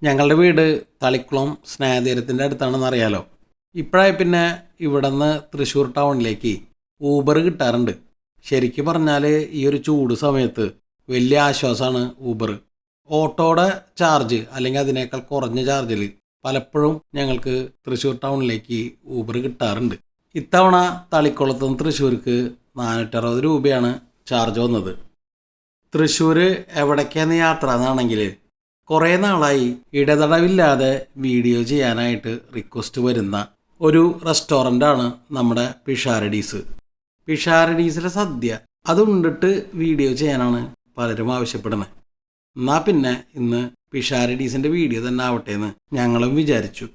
ഞങ്ങളുടെ വീട് തളിക്കുളം സ്നേഹതീരത്തിൻ്റെ അടുത്താണെന്ന് അറിയാലോ. ഇപ്പോഴായി പിന്നെ ഇവിടെ നിന്ന് തൃശ്ശൂർ ടൗണിലേക്ക് ഊബർ കിട്ടാറുണ്ട്. ശരിക്കും പറഞ്ഞാൽ ഈ ഒരു ചൂട് സമയത്ത് വലിയ ആശ്വാസമാണ് ഊബർ. ഓട്ടോയുടെ ചാർജ് അല്ലെങ്കിൽ അതിനേക്കാൾ കുറഞ്ഞ ചാർജിൽ പലപ്പോഴും ഞങ്ങൾക്ക് തൃശ്ശൂർ ടൗണിലേക്ക് ഊബർ കിട്ടാറുണ്ട്. ഇത്തവണ തളിക്കുളത്ത് നിന്ന് തൃശ്ശൂർക്ക് 460 രൂപയാണ് ചാർജ് വന്നത്. തൃശ്ശൂർ എവിടേക്കാണ് യാത്ര എന്നാണെങ്കിൽ കുറേ നാളായി ഇടതടവില്ലാതെ വീഡിയോ ചെയ്യാനായിട്ട് റിക്വസ്റ്റ് വരുന്ന ഒരു റെസ്റ്റോറൻ്റാണ് നമ്മുടെ പിഷാരഡീസ്. പിഷാരഡീസിലെ സദ്യ അതുണ്ടിട്ട് വീഡിയോ ചെയ്യാനാണ് പലരും ആവശ്യപ്പെടുന്നത്. എന്നാൽ പിന്നെ ഇന്ന് പിഷാരഡീസിൻ്റെ വീഡിയോ തന്നെ ആവട്ടെ എന്ന് ഞങ്ങളും വിചാരിച്ചു.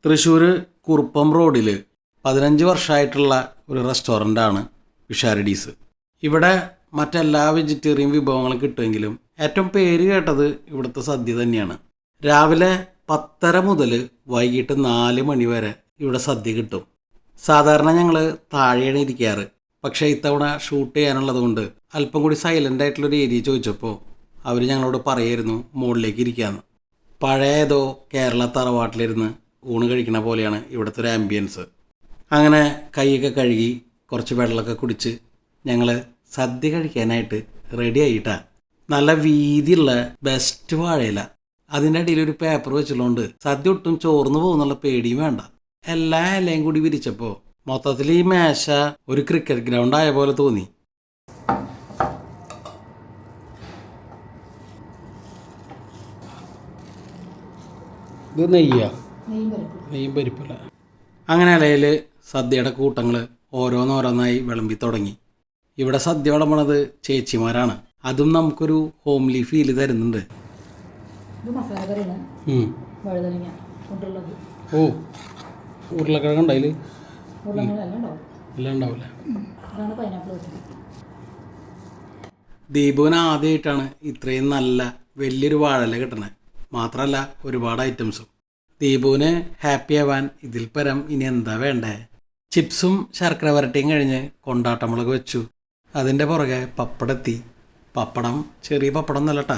തൃശ്ശൂർ കുറുപ്പം റോഡിൽ 15 വർഷമായിട്ടുള്ള ഒരു റെസ്റ്റോറൻ്റാണ് പിഷാരഡീസ്. ഇവിടെ മറ്റെല്ലാ വെജിറ്റേറിയൻ വിഭവങ്ങളും കിട്ടുമെങ്കിലും ഏറ്റവും പേര് കേട്ടത് ഇവിടുത്തെ സദ്യ തന്നെയാണ്. രാവിലെ 10:30 മുതൽ വൈകിട്ട് 4 മണി വരെ ഇവിടെ സദ്യ കിട്ടും. സാധാരണ ഞങ്ങൾ താഴെയാണ് ഇരിക്കാറ്. പക്ഷേ ഇത്തവണ ഷൂട്ട് ചെയ്യാനുള്ളത് കൊണ്ട് അല്പം കൂടി സൈലൻ്റ് ആയിട്ടുള്ളൊരു ഏരിയ ചോദിച്ചപ്പോൾ അവർ ഞങ്ങളോട് പറയായിരുന്നു മുകളിലേക്ക് ഇരിക്കാമെന്ന്. പഴയ ഏതോ കേരള തറവാട്ടിലിരുന്ന് ഊണ് കഴിക്കണ പോലെയാണ് ഇവിടുത്തെ ഒരു ആംബിയൻസ്. അങ്ങനെ കൈയൊക്കെ കഴുകി കുറച്ച് വെള്ളമൊക്കെ കുടിച്ച് ഞങ്ങൾ സദ്യ കഴിക്കാനായിട്ട് റെഡി ആയിട്ടാ. നല്ല വീതിയുള്ള ബെസ്റ്റ് വാഴയില, അതിൻ്റെ അടിയിൽ ഒരു പേപ്പർ വെച്ചുള്ളതുകൊണ്ട് സദ്യ ഒട്ടും ചോർന്നു പോകുന്നുള്ള പേടിയും വേണ്ട. എല്ലാ ഇലയും കൂടി വിരിച്ചപ്പോൾ മൊത്തത്തിൽ ഈ മേശ ഒരു ക്രിക്കറ്റ് ഗ്രൗണ്ട് ആയ പോലെ തോന്നി. ഇത് നെയ്യും പരിപ്പല്ല. അങ്ങനെ ഇലയിൽ സദ്യയുടെ കൂട്ടങ്ങൾ ഓരോന്നോരോന്നായി വിളമ്പി തുടങ്ങി. ഇവിടെ സദ്യ വിളമ്പണത് ചേച്ചിമാരാണ്. അതും നമുക്കൊരു ഹോംലി ഫീൽ തരുന്നുണ്ട്. ഓ, ഉരുളക്കിഴങ്ങ് ഉണ്ടായില് എല്ലാം ഉണ്ടാവില്ല. ദീപുവിന് ആദ്യമായിട്ടാണ് ഇത്രയും നല്ല വലിയൊരു വാഴല കിട്ടണേ. മാത്രമല്ല ഒരുപാട് ഐറ്റംസും. ദീപുവിന് ഹാപ്പി ആവാൻ ഇതിൽ പരം ഇനി എന്താ വേണ്ടേ? ചിപ്സും ശർക്കര വരട്ടിയും കഴിഞ്ഞ് കൊണ്ടാട്ടമുളക് വെച്ചു. അതിൻ്റെ പുറകെ പപ്പടെത്തി. പപ്പടം ചെറിയ പപ്പടം നല്ലട്ടാ,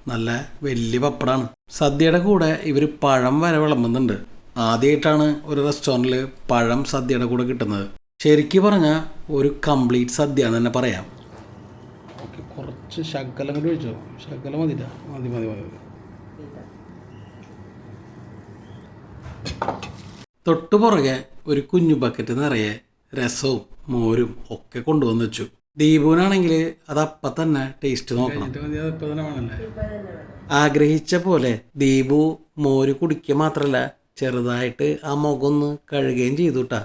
നല്ല വലിയ പപ്പടമാണ്. സദ്യയുടെ കൂടെ ഇവർ പഴം വരെ വിളമ്പുന്നുണ്ട്. ആദ്യമായിട്ടാണ് ഒരു റെസ്റ്റോറൻറ്റിൽ പഴം സദ്യയുടെ കൂടെ കിട്ടുന്നത്. ശരിക്കും പറഞ്ഞാൽ ഒരു കംപ്ലീറ്റ് സദ്യ എന്ന് തന്നെ പറയാം. ഓക്കെ, കുറച്ച് ശകലം കൂടി വെച്ചോ. ശകലം മതിയില്ല, മതി മതി മതി. തൊട്ടു പുറകെ ഒരു കുഞ്ഞു ബക്കറ്റ് നിറയെ രസവും മോരും ഒക്കെ കൊണ്ടുവന്ന് വെച്ചു. ദീപുവിനാണെങ്കിൽ അതപ്പം തന്നെ ടേസ്റ്റ് നോക്കണം. ആഗ്രഹിച്ച പോലെ ദീപു മോര് കുടിക്കുക മാത്രമല്ല ചെറുതായിട്ട് ആ മുഖം ഒന്ന് കഴുകുകയും ചെയ്തു കേട്ടാ.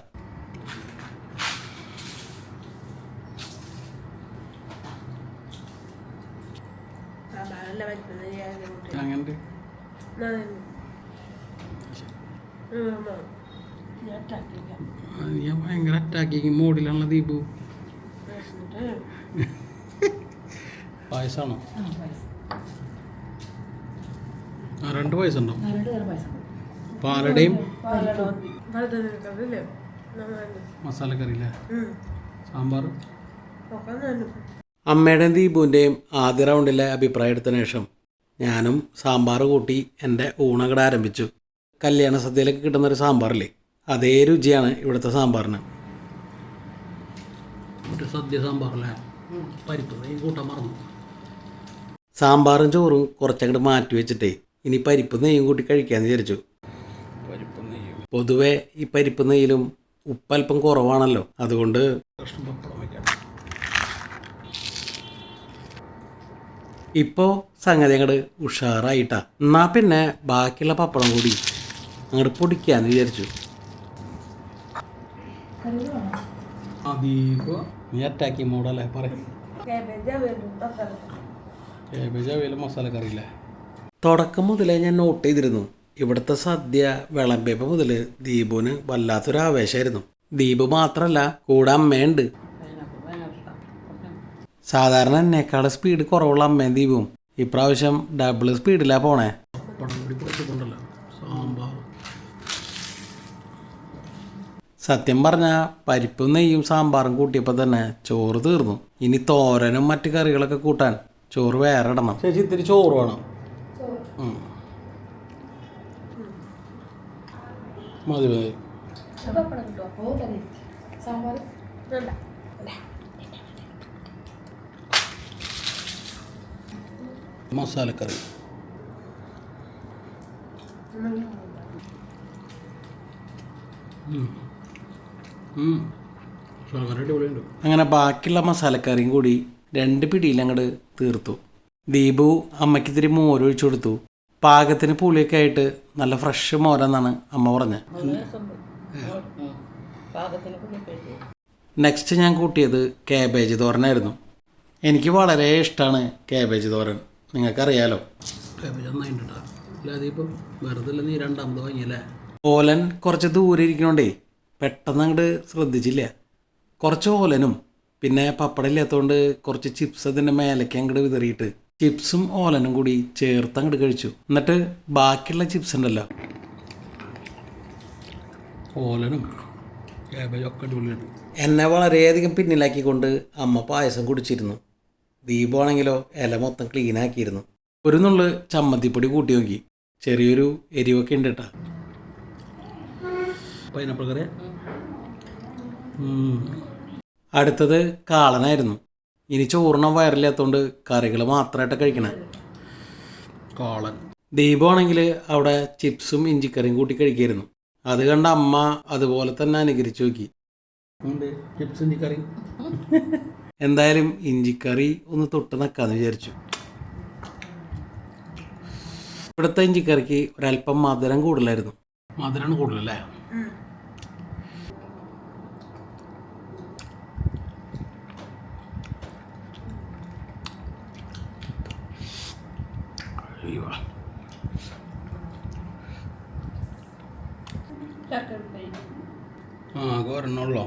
അങ്ങനെ ഞാൻ ഭയങ്കര അറ്റാക്കിങ് മോഡിലാണല്ലോ ദീപു. പായസമാണോ? 2 പായസം ഉണ്ടോ? പാലടയും മസാലക്കറി അല്ലേ, സാമ്പാർ. അമ്മയുടെയും ദീപുവിൻ്റെയും ആദ്യ റൗണ്ടിലെ അഭിപ്രായം എടുത്തതിന് ശേഷം ഞാനും സാമ്പാർ കൂട്ടി എൻ്റെ ഊണകട ആരംഭിച്ചു. കല്യാണ സദ്യയിലൊക്കെ കിട്ടുന്നൊരു സാമ്പാറില്ലേ, അതേ രുചിയാണ് ഇവിടുത്തെ സാമ്പാറിന്. സദ്യ സാമ്പാറല്ലേ, പരിപ്പ് നെയ്യ് കൂട്ടാൻ മറന്നു. സാമ്പാറും ചോറും കുറച്ചങ്ങോട്ട് മാറ്റി വെച്ചിട്ടേ ഇനി പരിപ്പ് നെയ്യും കൂട്ടി കഴിക്കാമെന്ന് വിചാരിച്ചു. പരിപ്പ് നെയ്യും പൊതുവേ ഈ പരിപ്പ് നെയ്യിലും ഉപ്പല്പം കുറവാണല്ലോ, അതുകൊണ്ട് ഇപ്പോൾ സംഗതി അങ്ങോട്ട് ഉഷാറായിട്ടാ. എന്നാൽ പിന്നെ ബാക്കിയുള്ള പപ്പടം കൂടി അങ്ങോട്ട് പൊടിക്കാന്ന് വിചാരിച്ചു. നീ അറ്റാക്കി മോഡല്ലേ പറയും. മസാലക്കറിയില്ലേ, തുടക്കം മുതലേ ഞാൻ നോട്ട് ചെയ്തിരുന്നു. ഇവിടുത്തെ സദ്യ വിളമ്പിയപ്പോൾ മുതൽ ദീപുവിന് വല്ലാത്തൊരു ആവേശമായിരുന്നു. ദീപു മാത്രമല്ല, കൂടെ അമ്മയുണ്ട്. സാധാരണ എന്നേക്കാൾ സ്പീഡ് കുറവുള്ള അമ്മയും ദീപും ഇപ്രാവശ്യം ഡബിൾ സ്പീഡിലാണ് പോണേ. സത്യം പറഞ്ഞാൽ പരിപ്പും നെയ്യും സാമ്പാറും കൂട്ടിയപ്പോൾ തന്നെ ചോറ് തീർന്നു. ഇനി തോരനും മറ്റു കറികളൊക്കെ കൂട്ടാൻ ചോറ് വേറെ ഇടണം. ചേച്ചി ഇത്തിരി ചോറ് വേണം. മതി മതി. മസാലക്കറി അങ്ങനെ ബാക്കിയുള്ള മസാലക്കറിയും കൂടി 2 പിടിയിൽ അങ്ങോട്ട് തീർത്തു. ദീപു അമ്മയ്ക്ക് ഇത്തിരി മോരൊഴിച്ചു കൊടുത്തു. പാകത്തിന് പുളിയൊക്കെ ആയിട്ട് നല്ല ഫ്രഷ് മോരെന്നാണ് അമ്മ പറഞ്ഞത്. നെക്സ്റ്റ് ഞാൻ കൂട്ടിയത് കാബേജ് തോരനായിരുന്നു. എനിക്ക് വളരെ ഇഷ്ടമാണ് കാബേജ് തോരൻ, നിങ്ങൾക്കറിയാലോ. ഓലൻ കുറച്ച് ദൂരെ ഇരിക്കണോണ്ടേ പെട്ടെന്ന് അങ്ങോട്ട് ശ്രദ്ധിച്ചില്ല. കുറച്ച് ഓലനും പിന്നെ പപ്പടം ഇല്ലാത്തതുകൊണ്ട് കുറച്ച് ചിപ്സ് അതിൻ്റെ മേലേക്ക് അങ്ങോട്ട് വിതറിയിട്ട് ചിപ്സും ഓലനും കൂടി ചേർത്ത് അങ്ങോട്ട് കഴിച്ചു. എന്നിട്ട് ബാക്കിയുള്ള ചിപ്സ് ഉണ്ടല്ലോ, ഓലനും ക്യാബേജൊക്കെ അടിപൊളിയാണ്. എന്നെ വളരെയധികം പിന്നിലാക്കിക്കൊണ്ട് അമ്മ പായസം കുടിച്ചിരുന്നു. ദീപമാണെങ്കിലോ ഇല മൊത്തം ക്ലീൻ ആക്കിയിരുന്നു. ഒരു നുള്ള് ചമ്മന്തിപ്പൊടി കൂട്ടി നോക്കി, ചെറിയൊരു എരിവൊക്കെ ഉണ്ട് കേട്ടോ. പൈനാപ്പിൾ കറി. അടുത്തത് കാളനായിരുന്നു. ഇനി ചോറിന് വയറില്ലാത്തതുകൊണ്ട് കറികൾ മാത്രമായിട്ട് കഴിക്കണേ. കാളൻ. ദീപമാണെങ്കിൽ അവിടെ ചിപ്സും ഇഞ്ചിക്കറിയും കൂട്ടി കഴിക്കായിരുന്നു. അത് കണ്ട അമ്മ അതുപോലെ തന്നെ അനുകരിച്ചു നോക്കി. ചിപ്സ് ഇഞ്ചിക്കറി. എന്തായാലും ഇഞ്ചിക്കറി ഒന്ന് തൊട്ട് നക്കാന്ന് വിചാരിച്ചു. ഇവിടുത്തെ ഇഞ്ചിക്കറിക്ക് ഒരല്പം മധുരം കൂടുതലായിരുന്നു. മധുരമാണ് കൂടുതലല്ലേ? ഒരെണ്ണുള്ളോ?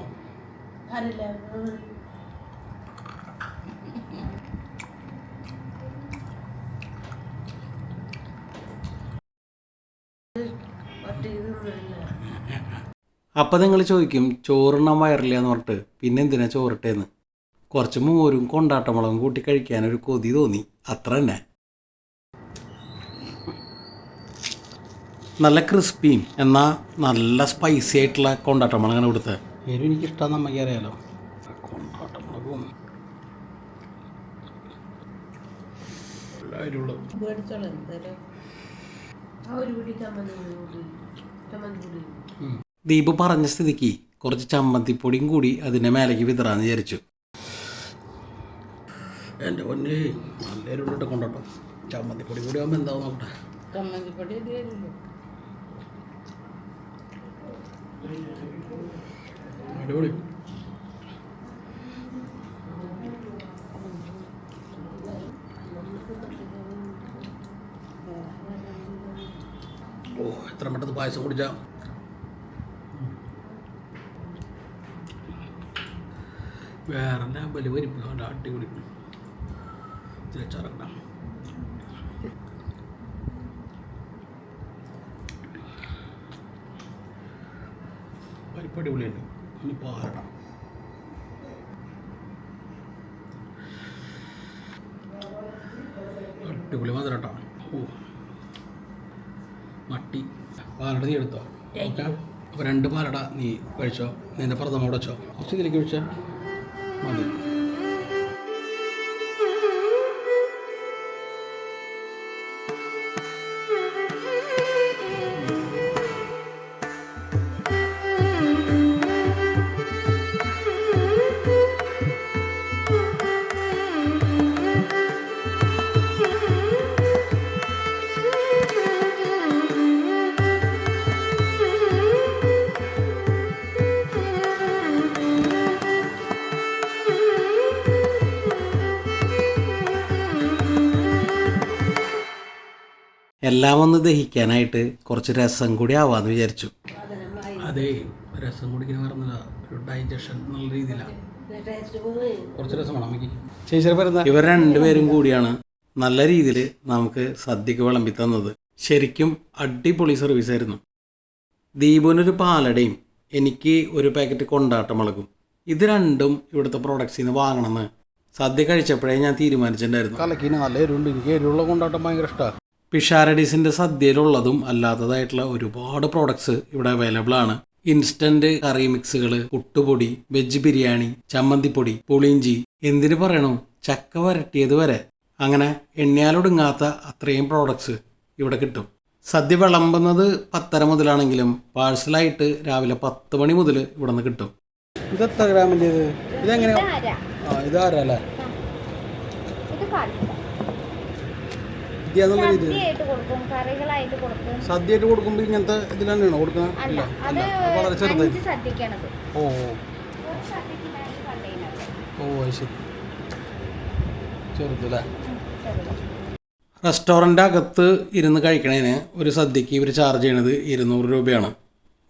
അപ്പം നിങ്ങൾ ചോദിക്കും ചോറുണ്ണാൻ വയറില്ല എന്ന് പറഞ്ഞിട്ട് പിന്നെ എന്തിനാ ചോറിട്ടേന്ന്. കുറച്ച് മോരും കൊണ്ടാട്ടമുളകും കൂട്ടി കഴിക്കാനൊരു കൊതി തോന്നി, അത്ര തന്നെ. നല്ല ക്രിസ്പിയും എന്നാൽ നല്ല സ്പൈസി ആയിട്ടുള്ള കൊണ്ടാട്ടമുളകാണ് ഇവിടുത്തെ. എരിവ് എനിക്കിഷ്ടം, നമുക്ക് അറിയാലോ. കൊണ്ടാട്ടമുളകും ദീപ് പറഞ്ഞ സ്ഥിതിക്ക് കുറച്ച് ചമ്മന്തിപ്പൊടിയും കൂടി അതിൻ്റെ മേലേക്ക് വിതറാന്ന് വിചാരിച്ചു. എൻ്റെ പൊന്നെ നല്ല എരിവിട്ട് കൊണ്ടോട്ടോ. ചമ്മന്തിപ്പൊടി കൂടി ആകുമ്പോൾ എന്താവും നോക്കട്ടെ. ചമ്മന്തിപ്പൊടി അടിപൊളി. ഓ എത്ര പെട്ടെന്ന് പായസം കുടിച്ചാ. വേറെ വലിയ പരിപ്പ് അടിപൊളി. ചേച്ചാറ പരിപ്പ് അടിപൊളിയുണ്ട്. ഇനി പാറട അടിപൊളി മധുരട്ടോ. ഓ മട്ടി പാലട നീ എടുത്തോ. ഓക്കെ, അപ്പോൾ 2 പാലട നീ കഴിച്ചോ. നിൻ്റെ പ്രഥമ അവിടെ വെച്ചോ. കുറച്ച് ഇതിലേക്ക് കഴിച്ചാൽ മതി. എല്ലാം ഒന്ന് ദഹിക്കാനായിട്ട് കുറച്ച് രസം കൂടി ആവാന്ന് വിചാരിച്ചു. അതെ, രസം കുടിക്കുന്ന പറഞ്ഞില്ല, ഒരു ഡൈജഷൻ എന്നുള്ള രീതിയിലാണ്. കുറച്ച് രസം വേണം നമുക്ക്. ചേച്ചി പറയുന്നത് ഇവർ 2 പേരും കൂടിയാണ് നല്ല രീതിയിൽ നമുക്ക് സദ്യക്ക് വിളമ്പി തന്നത്. ശരിക്കും അടിപൊളി സർവീസായിരുന്നു. ദീപുവിനൊരു പാലടയും എനിക്ക് ഒരു പാക്കറ്റ് കൊണ്ടാട്ടമുളകും. ഇത് രണ്ടും ഇവിടുത്തെ പ്രോഡക്ട്സിൽ നിന്ന് വാങ്ങണമെന്ന് സദ്യ കഴിച്ചപ്പോഴേ ഞാൻ തീരുമാനിച്ചിട്ടുണ്ടായിരുന്നു. കലക്കിന് നല്ല എരിവുണ്ട്. എനിക്ക് എരിവുള്ള കൊണ്ടാട്ടം ഭയങ്കര ഇഷ്ടമാണ്. പിഷാരഡീസിൻ്റെ സദ്യയിലുള്ളതും അല്ലാത്തതായിട്ടുള്ള ഒരുപാട് പ്രോഡക്ട്സ് ഇവിടെ അവൈലബിൾ ആണ്. ഇൻസ്റ്റൻറ്റ് കറി മിക്സുകൾ, പുട്ടുപൊടി, വെജ് ബിരിയാണി, ചമ്മന്തിപ്പൊടി, പുളിയിഞ്ചി, എന്തിനു പറയണു ചക്ക വരട്ടിയത് വരെ. അങ്ങനെ എണ്ണിയാലൊടുങ്ങാത്ത അത്രയും പ്രോഡക്ട്സ് ഇവിടെ കിട്ടും. സദ്യ വിളമ്പുന്നത് 10:30 മുതലാണെങ്കിലും പാഴ്സലായിട്ട് രാവിലെ 10 മണി മുതൽ ഇവിടെ നിന്ന് കിട്ടും. ഇത് എത്ര ഗ്രാമിൻ്റെ ഇത്? ഇതെങ്ങനെയാ? ഇത് ആരല്ലേ? സദ്യയായിട്ട് കൊടുക്കുമ്പോൾ ഇങ്ങനത്തെ ഇതിൽ തന്നെയാണോ കൊടുക്കുന്നത്? വളരെ ചെറുതായി. ഓ ഓ ശരി, ചെറുതല്ലേ. റെസ്റ്റോറൻ്റ് അകത്ത് ഇരുന്ന് കഴിക്കണതിന് ഒരു സദ്യക്ക് ഇവർ ചാർജ് ചെയ്യണത് 200 രൂപയാണ്.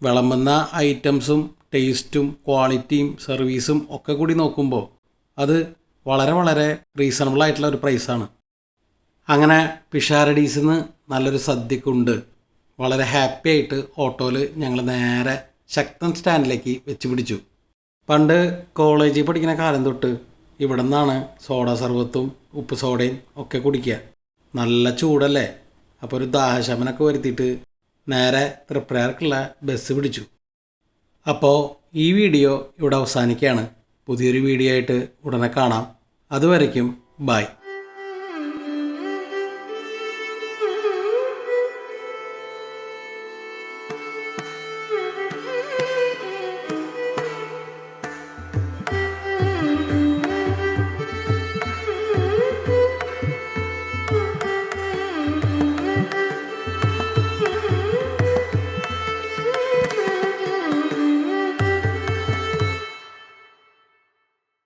വിളമ്പുന്ന ഐറ്റംസും ടേസ്റ്റും ക്വാളിറ്റിയും സർവീസും ഒക്കെ കൂടി നോക്കുമ്പോൾ അത് വളരെ വളരെ റീസണബിൾ ആയിട്ടുള്ള ഒരു പ്രൈസാണ്. അങ്ങനെ പിഷാരഡീസിൽ നിന്ന് നല്ലൊരു സദ്യക്കുണ്ട്. വളരെ ഹാപ്പി ആയിട്ട് ഓട്ടോയിൽ ഞങ്ങൾ നേരെ ശക്തൻ സ്റ്റാൻഡിലേക്ക് വെച്ച് പിടിച്ചു. പണ്ട് കോളേജിൽ പഠിക്കുന്ന കാലം തൊട്ട് ഇവിടെ നിന്നാണ് സോഡ സർബത്തും ഉപ്പ് സോഡയും ഒക്കെ കുടിക്കുക. നല്ല ചൂടല്ലേ, അപ്പോൾ ഒരു ദാഹശമനമൊക്കെ വരുത്തിയിട്ട് നേരെ തൃപ്രയാർക്കുള്ള ബസ് പിടിച്ചു. അപ്പോൾ ഈ വീഡിയോ ഇവിടെ അവസാനിക്കുകയാണ്. പുതിയൊരു വീഡിയോ ആയിട്ട് ഉടനെ കാണാം. അതുവരയ്ക്കും ബൈ.